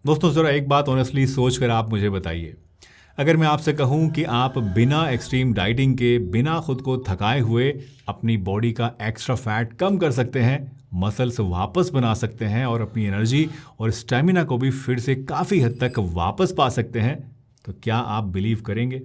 दोस्तों ज़रा एक बात ऑनेस्टली सोच कर आप मुझे बताइए, अगर मैं आपसे कहूं कि आप बिना एक्सट्रीम डाइटिंग के, बिना खुद को थकाए हुए अपनी बॉडी का एक्स्ट्रा फैट कम कर सकते हैं, मसल्स वापस बना सकते हैं और अपनी एनर्जी और स्टेमिना को भी फिर से काफ़ी हद तक वापस पा सकते हैं, तो क्या आप बिलीव करेंगे?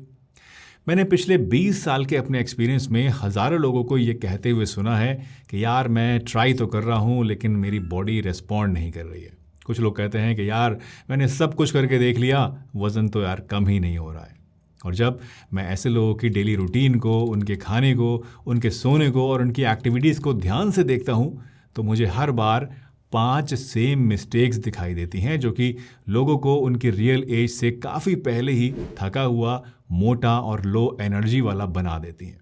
मैंने पिछले 20 साल के अपने एक्सपीरियंस में हज़ारों लोगों को ये कहते हुए सुना है कि यार मैं ट्राई तो कर रहा हूँ लेकिन मेरी बॉडी रिस्पॉन्ड नहीं कर रही है। कुछ लोग कहते हैं कि यार मैंने सब कुछ करके देख लिया, वज़न तो यार कम ही नहीं हो रहा है। और जब मैं ऐसे लोगों की डेली रूटीन को, उनके खाने को, उनके सोने को और उनकी एक्टिविटीज़ को ध्यान से देखता हूँ तो मुझे हर बार 5 सेम मिस्टेक्स दिखाई देती हैं जो कि लोगों को उनकी रियल एज से काफ़ी पहले ही थका हुआ, मोटा और लो एनर्जी वाला बना देती हैं।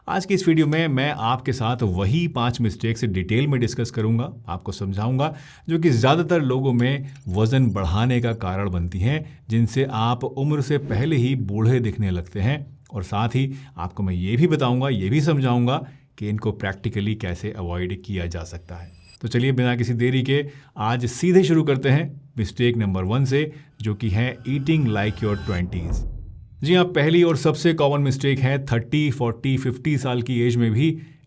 आज की इस वीडियो में मैं आपके साथ वही 5 मिस्टेक्स डिटेल में डिस्कस करूंगा, आपको समझाऊंगा, जो कि ज़्यादातर लोगों में वज़न बढ़ाने का कारण बनती हैं, जिनसे आप उम्र से पहले ही बूढ़े दिखने लगते हैं। और साथ ही आपको मैं ये भी बताऊंगा, ये भी समझाऊंगा कि इनको प्रैक्टिकली कैसे अवॉइड किया जा सकता है। तो चलिए बिना किसी देरी के आज सीधे शुरू करते हैं मिस्टेक नंबर 1 से, जो कि है ईटिंग लाइक योर 20s। जी हाँ, पहली और सबसे कॉमन मिस्टेक है 30, 40, 50 साल की एज में भी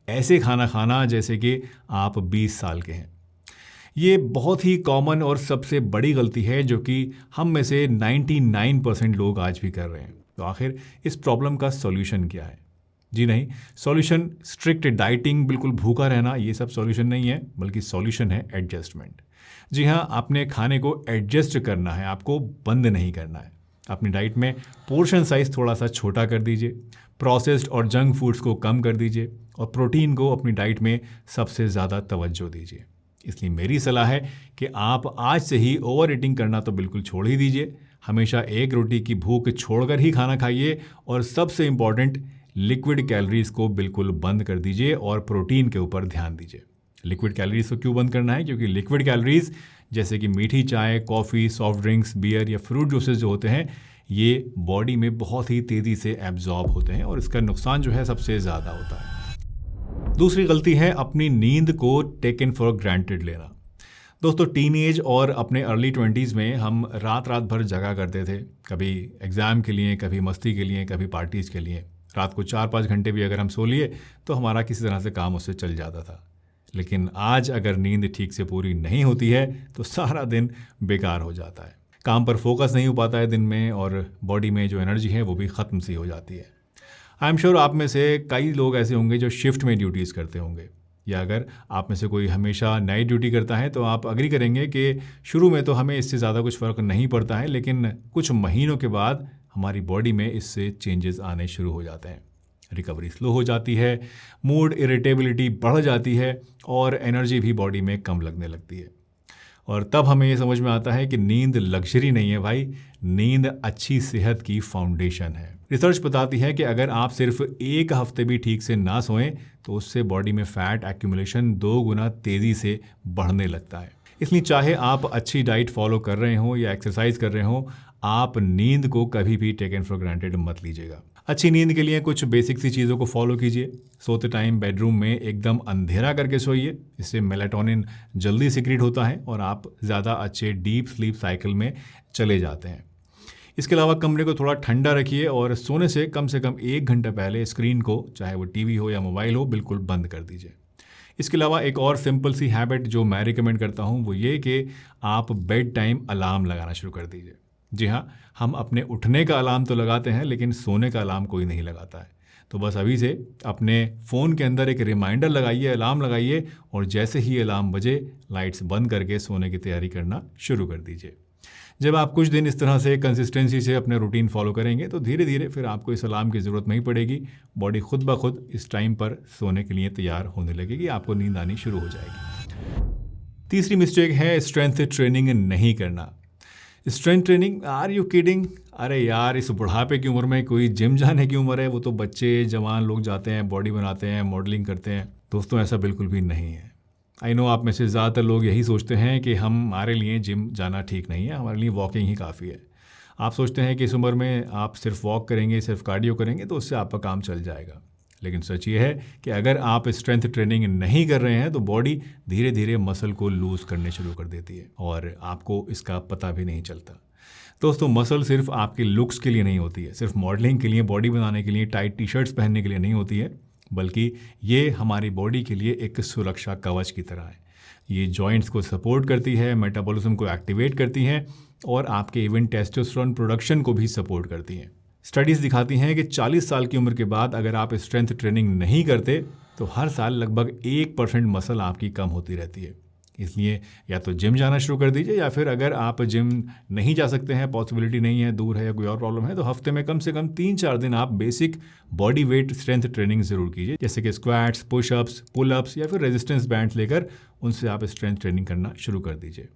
ऐसे खाना खाना जैसे कि आप 20 साल के हैं। ये बहुत ही कॉमन और सबसे बड़ी गलती है जो कि हम में से 99% लोग आज भी कर रहे हैं। तो आखिर इस प्रॉब्लम का सॉल्यूशन क्या है? जी नहीं, सॉल्यूशन स्ट्रिक्ट डाइटिंग, बिल्कुल भूखा रहना, ये सब सॉल्यूशन नहीं है, बल्कि सॉल्यूशन है एडजस्टमेंट। जी हाँ, आपने खाने को एडजस्ट करना है, आपको बंद नहीं करना है। अपनी डाइट में पोर्शन साइज़ थोड़ा सा छोटा कर दीजिए, प्रोसेस्ड और जंक फूड्स को कम कर दीजिए और प्रोटीन को अपनी डाइट में सबसे ज़्यादा तवज्जो दीजिए। इसलिए मेरी सलाह है कि आप आज से ही ओवर ईटिंग करना तो बिल्कुल छोड़ ही दीजिए। हमेशा एक रोटी की भूख छोड़कर ही खाना खाइए और सबसे इम्पॉर्टेंट, लिक्विड कैलोरीज को बिल्कुल बंद कर दीजिए और प्रोटीन के ऊपर ध्यान दीजिए। लिक्विड कैलोरीज को क्यों बंद करना है? क्योंकि लिक्विड कैलोरीज जैसे कि मीठी चाय, कॉफ़ी, सॉफ्ट ड्रिंक्स, बियर या फ्रूट जूसेस जो होते हैं, ये बॉडी में बहुत ही तेज़ी से एब्जॉर्ब होते हैं और इसका नुकसान जो है सबसे ज़्यादा होता है। दूसरी गलती है अपनी नींद को टेकन फॉर ग्रांटेड लेना। दोस्तों, टीनेज और अपने अर्ली 20s में हम रात रात भर जगा करते थे, कभी एग्ज़ाम के लिए, कभी मस्ती के लिए, कभी पार्टीज़ के लिए। रात को 4-5 घंटे भी अगर हम सो लिए तो हमारा किसी तरह से काम उससे चल जाता था। लेकिन आज अगर नींद ठीक से पूरी नहीं होती है तो सारा दिन बेकार हो जाता है, काम पर फोकस नहीं हो पाता है दिन में और बॉडी में जो एनर्जी है वो भी ख़त्म सी हो जाती है। आई एम श्योर आप में से कई लोग ऐसे होंगे जो शिफ्ट में ड्यूटीज़ करते होंगे, या अगर आप में से कोई हमेशा नाइट ड्यूटी करता है तो आप अग्री करेंगे कि शुरू में तो हमें इससे ज़्यादा कुछ फ़र्क नहीं पड़ता है, लेकिन कुछ महीनों के बाद हमारी बॉडी में इससे चेंजेस आने शुरू हो जाते हैं। रिकवरी स्लो हो जाती है, मूड इरिटेबिलिटी बढ़ जाती है और एनर्जी भी बॉडी में कम लगने लगती है। और तब हमें ये समझ में आता है कि नींद लग्जरी नहीं है भाई, नींद अच्छी सेहत की फाउंडेशन है। रिसर्च बताती है कि अगर आप सिर्फ 1 हफ्ते भी ठीक से ना सोएं तो उससे बॉडी में फैट एक्यूमुलेशन 2 गुना तेज़ी से बढ़ने लगता है। इसलिए चाहे आप अच्छी डाइट फॉलो कर रहे हो या एक्सरसाइज कर रहे हो, आप नींद को कभी भी टेकन फॉर ग्रांटेड मत लीजिएगा। अच्छी नींद के लिए कुछ बेसिक सी चीज़ों को फॉलो कीजिए। सोते टाइम बेडरूम में एकदम अंधेरा करके सोइए, इससे मेलाटोनिन जल्दी सिक्रीट होता है और आप ज़्यादा अच्छे डीप स्लीप साइकिल में चले जाते हैं। इसके अलावा कमरे को थोड़ा ठंडा रखिए और सोने से कम 1 घंटा पहले स्क्रीन को, चाहे वो टीवी हो या मोबाइल हो, बिल्कुल बंद कर दीजिए। इसके अलावा एक और सिंपल सी हैबिट जो मैं रिकमेंड करता हूँ वो ये कि आप बेड टाइम अलार्म लगाना शुरू कर दीजिए। जी हाँ, हम अपने उठने का अलार्म तो लगाते हैं लेकिन सोने का अलार्म कोई नहीं लगाता है। तो बस अभी से अपने फ़ोन के अंदर एक रिमाइंडर लगाइए, अलार्म लगाइए और जैसे ही अलार्म बजे लाइट्स बंद करके सोने की तैयारी करना शुरू कर दीजिए। जब आप कुछ दिन इस तरह से कंसिस्टेंसी से अपने रूटीन फॉलो करेंगे तो धीरे धीरे फिर आपको इस अलार्म की ज़रूरत नहीं पड़ेगी। बॉडी खुद ब खुद इस टाइम पर सोने के लिए तैयार होने लगेगी, आपको नींद आनी शुरू हो जाएगी। तीसरी मिस्टेक है स्ट्रेंथ ट्रेनिंग नहीं करना। Strength training, are you kidding? अरे यार, इस बुढ़ापे की उम्र में कोई जिम जाने की उम्र है? वो तो बच्चे, जवान लोग जाते हैं, बॉडी बनाते हैं, मॉडलिंग करते हैं। दोस्तों, ऐसा बिल्कुल भी नहीं है। आई नो आप में से ज़्यादातर लोग यही सोचते हैं कि हमारे लिए जिम जाना ठीक नहीं है, हमारे लिए वॉकिंग ही काफ़ी है। आप सोचते हैं कि इस उम्र में आप सिर्फ वॉक करेंगे, सिर्फ कार्डियो करेंगे तो उससे आपका काम चल जाएगा। लेकिन सच ये है कि अगर आप स्ट्रेंथ ट्रेनिंग नहीं कर रहे हैं तो बॉडी धीरे धीरे मसल को लूज़ करने शुरू कर देती है और आपको इसका पता भी नहीं चलता। दोस्तों, मसल सिर्फ आपके लुक्स के लिए नहीं होती है, सिर्फ मॉडलिंग के लिए, बॉडी बनाने के लिए, टाइट टी शर्ट्स पहनने के लिए नहीं होती है, बल्कि ये हमारी बॉडी के लिए एक सुरक्षा कवच की तरह है। ये जॉइंट्स को सपोर्ट करती है, मेटाबॉलिज्म को एक्टिवेट करती हैं और आपके इवन टेस्टोस्टेरोन प्रोडक्शन को भी सपोर्ट करती हैं। स्टडीज़ दिखाती हैं कि 40 साल की उम्र के बाद अगर आप स्ट्रेंथ ट्रेनिंग नहीं करते तो हर साल लगभग 1% मसल आपकी कम होती रहती है। इसलिए या तो जिम जाना शुरू कर दीजिए, या फिर अगर आप जिम नहीं जा सकते हैं, पॉसिबिलिटी नहीं है, दूर है या कोई और प्रॉब्लम है, तो हफ्ते में कम से कम 3-4 दिन आप basic body weight strength training ज़रूर कीजिए, जैसे कि स्क्वाट्स, पुशअप्स, पुलअप्स या फिर रेजिस्टेंस बैंड्स लेकर उनसे आप स्ट्रेंथ ट्रेनिंग करना शुरू कर दीजिए।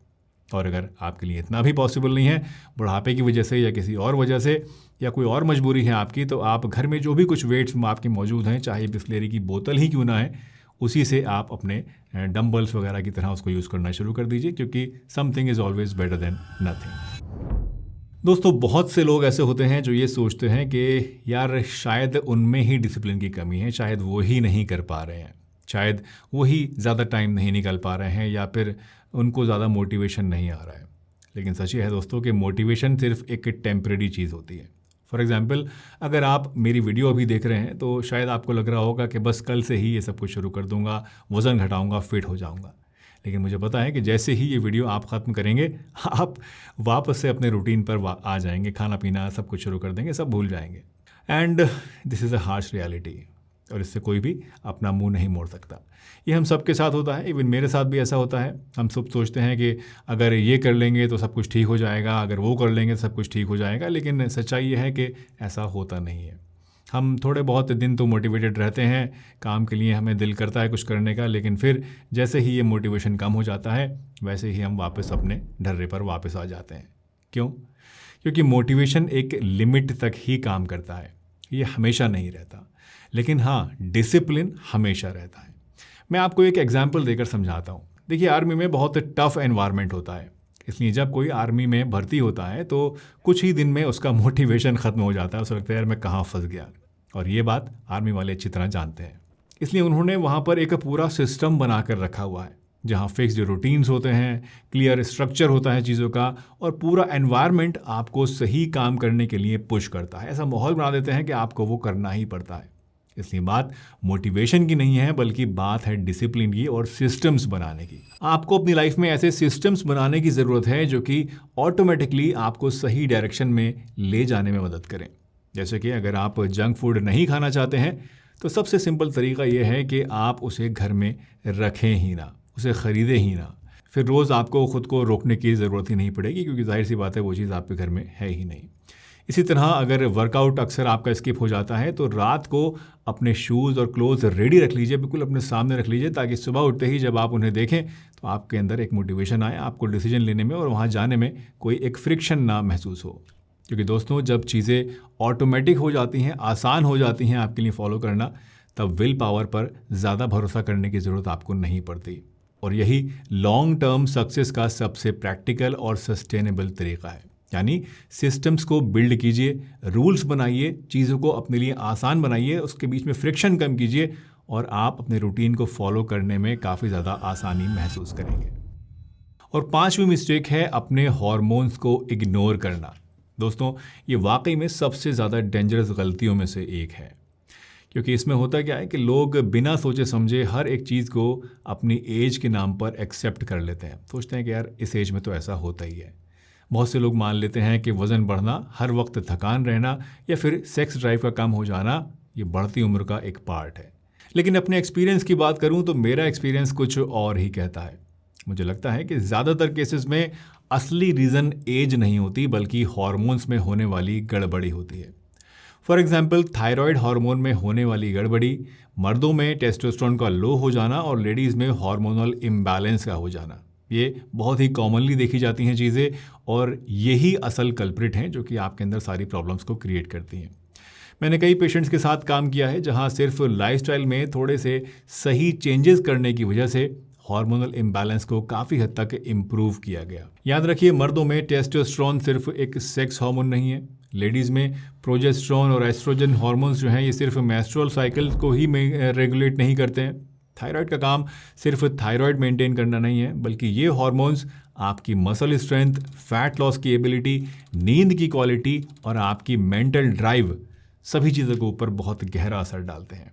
और अगर आपके लिए इतना भी पॉसिबल नहीं है, बुढ़ापे की वजह से या किसी और वजह से या कोई और मजबूरी है आपकी, तो आप घर में जो भी कुछ वेट्स आपके मौजूद हैं, चाहे बिस्लेरी की बोतल ही क्यों ना है, उसी से आप अपने डंबल्स वगैरह की तरह उसको यूज़ करना शुरू कर दीजिए, क्योंकि something is always better than nothing. दोस्तों, बहुत से लोग ऐसे होते हैं जो ये सोचते हैं कि यार शायद उनमें ही डिसिप्लिन की कमी है, शायद वो ही नहीं कर पा रहे हैं, शायद वही ज़्यादा टाइम नहीं निकाल पा रहे हैं, या फिर उनको ज़्यादा मोटिवेशन नहीं आ रहा है। लेकिन सच ये है दोस्तों कि मोटिवेशन सिर्फ एक टेम्परेरी चीज़ होती है। फॉर एग्जाम्पल, अगर आप मेरी वीडियो अभी देख रहे हैं तो शायद आपको लग रहा होगा कि बस कल से ही ये सब कुछ शुरू कर दूंगा, वज़न घटाऊंगा, फिट हो जाऊंगा। लेकिन मुझे पता है कि जैसे ही ये वीडियो आप ख़त्म करेंगे, आप वापस से अपने रूटीन पर आ जाएंगे, खाना पीना सब कुछ शुरू कर देंगे, सब भूल जाएंगे। And this is a harsh reality, और इससे कोई भी अपना मुंह नहीं मोड़ सकता। ये हम सब के साथ होता है, इवन मेरे साथ भी ऐसा होता है। हम सब सोचते हैं कि अगर ये कर लेंगे तो सब कुछ ठीक हो जाएगा, अगर वो कर लेंगे तो सब कुछ ठीक हो जाएगा, लेकिन सच्चाई ये है कि ऐसा होता नहीं है। हम थोड़े बहुत दिन तो मोटिवेटेड रहते हैं, काम के लिए हमें दिल करता है कुछ करने का, लेकिन फिर जैसे ही ये मोटिवेशन कम हो जाता है, वैसे ही हम वापस अपने ढर्रे पर वापस आ जाते हैं। क्यों? क्योंकि मोटिवेशन एक लिमिट तक ही काम करता है, ये हमेशा नहीं रहता। लेकिन हाँ, डिसिप्लिन हमेशा रहता है। मैं आपको एक एग्जाम्पल देकर समझाता हूँ। देखिए, आर्मी में बहुत टफ एनवायरनमेंट होता है, इसलिए जब कोई आर्मी में भर्ती होता है तो कुछ ही दिन में उसका मोटिवेशन ख़त्म हो जाता है। उसे लगता है यार मैं कहाँ फंस गया, और ये बात आर्मी वाले अच्छी तरह जानते हैं। इसलिए उन्होंने वहाँ पर एक पूरा सिस्टम बना कर रखा हुआ है, जहाँ फिक्स्ड रूटीन्स होते हैं, क्लियर स्ट्रक्चर होता है चीज़ों का, और पूरा एनवायरनमेंट आपको सही काम करने के लिए पुश करता है। ऐसा माहौल बना देते हैं कि आपको वो करना ही पड़ता है। इसलिए बात मोटिवेशन की नहीं है, बल्कि बात है डिसिप्लिन की और सिस्टम्स बनाने की। आपको अपनी लाइफ में ऐसे सिस्टम्स बनाने की ज़रूरत है जो कि ऑटोमेटिकली आपको सही डायरेक्शन में ले जाने में मदद करें। जैसे कि अगर आप जंक फूड नहीं खाना चाहते हैं तो सबसे सिंपल तरीका यह है कि आप उसे घर में रखें ही ना, उसे ख़रीदें ही ना। फिर रोज़ आपको ख़ुद को रोकने की ज़रूरत ही नहीं पड़ेगी, क्योंकि जाहिर सी बात है वो चीज़ आपके घर में है ही नहीं। इसी तरह अगर वर्कआउट अक्सर आपका स्किप हो जाता है तो रात को अपने शूज़ और क्लोथ्स रेडी रख लीजिए, बिल्कुल अपने सामने रख लीजिए, ताकि सुबह उठते ही जब आप उन्हें देखें तो आपके अंदर एक मोटिवेशन आए, आपको डिसीजन लेने में और वहाँ जाने में कोई एक फ्रिक्शन ना महसूस हो। क्योंकि दोस्तों, जब चीज़ें ऑटोमेटिक हो जाती हैं, आसान हो जाती हैं आपके लिए फॉलो करना, तब विल पावर पर ज़्यादा भरोसा करने की ज़रूरत आपको नहीं पड़ती। और यही लॉन्ग टर्म सक्सेस का सबसे प्रैक्टिकल और सस्टेनेबल तरीका है। यानी सिस्टम्स को बिल्ड कीजिए, रूल्स बनाइए, चीज़ों को अपने लिए आसान बनाइए, उसके बीच में फ्रिक्शन कम कीजिए, और आप अपने रूटीन को फॉलो करने में काफ़ी ज़्यादा आसानी महसूस करेंगे। और 5वीं मिस्टेक है अपने हार्मोन्स को इग्नोर करना। दोस्तों, ये वाकई में सबसे ज़्यादा डेंजरस गलतियों में से एक है, क्योंकि इसमें होता क्या है कि लोग बिना सोचे समझे हर एक चीज़ को अपनी एज के नाम पर एक्सेप्ट कर लेते हैं। सोचते हैं कि यार इस एज में तो ऐसा होता ही है। बहुत से लोग मान लेते हैं कि वज़न बढ़ना, हर वक्त थकान रहना या फिर सेक्स ड्राइव का कम हो जाना ये बढ़ती उम्र का एक पार्ट है। लेकिन अपने एक्सपीरियंस की बात करूं तो मेरा एक्सपीरियंस कुछ और ही कहता है। मुझे लगता है कि ज़्यादातर केसेस में असली रीज़न एज नहीं होती, बल्कि हार्मोन्स में होने वाली गड़बड़ी होती है। फॉर एग्जाम्पल, थायराइड हार्मोन में होने वाली गड़बड़ी, मर्दों में टेस्टोस्टेरोन का लो हो जाना और लेडीज़ में हार्मोनल इम्बैलेंस का हो जाना, ये बहुत ही कॉमनली देखी जाती हैं चीज़ें, और यही असल कल्प्रिट हैं जो कि आपके अंदर सारी प्रॉब्लम्स को क्रिएट करती हैं। मैंने कई पेशेंट्स के साथ काम किया है जहां सिर्फ लाइफस्टाइल में थोड़े से सही चेंजेस करने की वजह से हार्मोनल इम्बैलेंस को काफ़ी हद तक इम्प्रूव किया गया। याद रखिए, मर्दों में टेस्टोस्टेरोन सिर्फ एक सेक्स हार्मोन नहीं है, लेडीज़ में प्रोजेस्टेरोन और एस्ट्रोजन हार्मोन्स जो हैं ये सिर्फ मेंस्ट्रुअल साइकिल को ही रेगुलेट नहीं करते हैं। थायराइड का काम सिर्फ थायराइड मेंटेन करना नहीं है, बल्कि ये हार्मोन्स आपकी मसल स्ट्रेंथ, फैट लॉस की एबिलिटी, नींद की क्वालिटी और आपकी मेंटल ड्राइव सभी चीज़ों के ऊपर बहुत गहरा असर डालते हैं।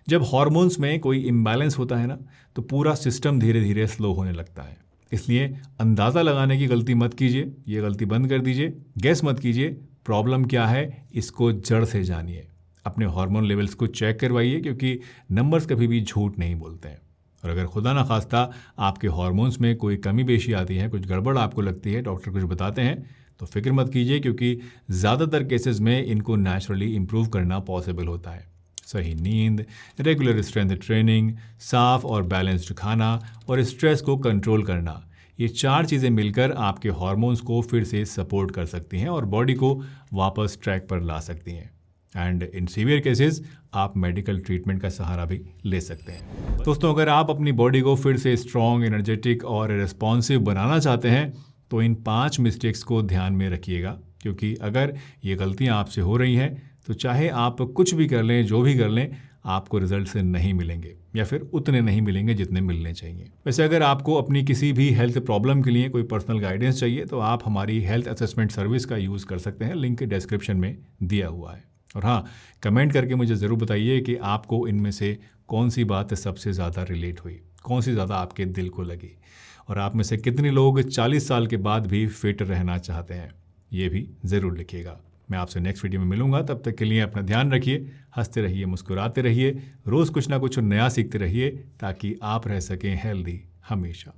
जब हार्मोन्स में कोई इम्बैलेंस होता है ना, तो पूरा सिस्टम धीरे धीरे स्लो होने लगता है। इसलिए अंदाज़ा लगाने की गलती मत कीजिए, ये गलती बंद कर दीजिए। गेस मत कीजिए, प्रॉब्लम क्या है इसको जड़ से जानिए। अपने हार्मोन लेवल्स को चेक करवाइए, क्योंकि नंबर्स कभी भी झूठ नहीं बोलते हैं। और अगर खुदा ना खास्ता आपके हार्मोन्स में कोई कमी पेशी आती है, कुछ गड़बड़ आपको लगती है, डॉक्टर कुछ बताते हैं, तो फिक्र मत कीजिए, क्योंकि ज़्यादातर केसेस में इनको नेचुरली इम्प्रूव करना पॉसिबल होता है। सही नींद, रेगुलर स्ट्रेंथ ट्रेनिंग, साफ और बैलेंस्ड खाना और स्ट्रेस को कंट्रोल करना, ये 4 चीज़ें मिलकर आपके हार्मोन्स को फिर से सपोर्ट कर सकती हैं और बॉडी को वापस ट्रैक पर ला सकती हैं। एंड इन सीवियर केसेस आप मेडिकल ट्रीटमेंट का सहारा भी ले सकते हैं। दोस्तों, अगर आप अपनी बॉडी को फिर से स्ट्रॉन्ग, एनर्जेटिक और रिस्पॉन्सिव बनाना चाहते हैं तो इन 5 मिस्टेक्स को ध्यान में रखिएगा, क्योंकि अगर ये गलतियाँ आपसे हो रही हैं तो चाहे आप कुछ भी कर लें, जो भी कर लें, आपको रिजल्ट से नहीं मिलेंगे या फिर उतने नहीं मिलेंगे जितने मिलने चाहिए। वैसे अगर आपको अपनी किसी भी हेल्थ प्रॉब्लम के लिए कोई पर्सनल गाइडेंस चाहिए तो आप हमारी हेल्थ असेसमेंट सर्विस का यूज़ कर सकते हैं, लिंक डिस्क्रिप्शन में दिया हुआ है। और हाँ, कमेंट करके मुझे ज़रूर बताइए कि आपको इनमें से कौन सी बात सबसे ज़्यादा रिलेट हुई, कौन सी ज़्यादा आपके दिल को लगी, और आप में से कितने लोग 40 साल के बाद भी फिट रहना चाहते हैं, ये भी ज़रूर लिखिएगा। मैं आपसे नेक्स्ट वीडियो में मिलूंगा, तब तक के लिए अपना ध्यान रखिए, हंसते रहिए, मुस्कुराते रहिए, रोज़ कुछ ना कुछ नया सीखते रहिए, ताकि आप रह सकें हेल्दी हमेशा।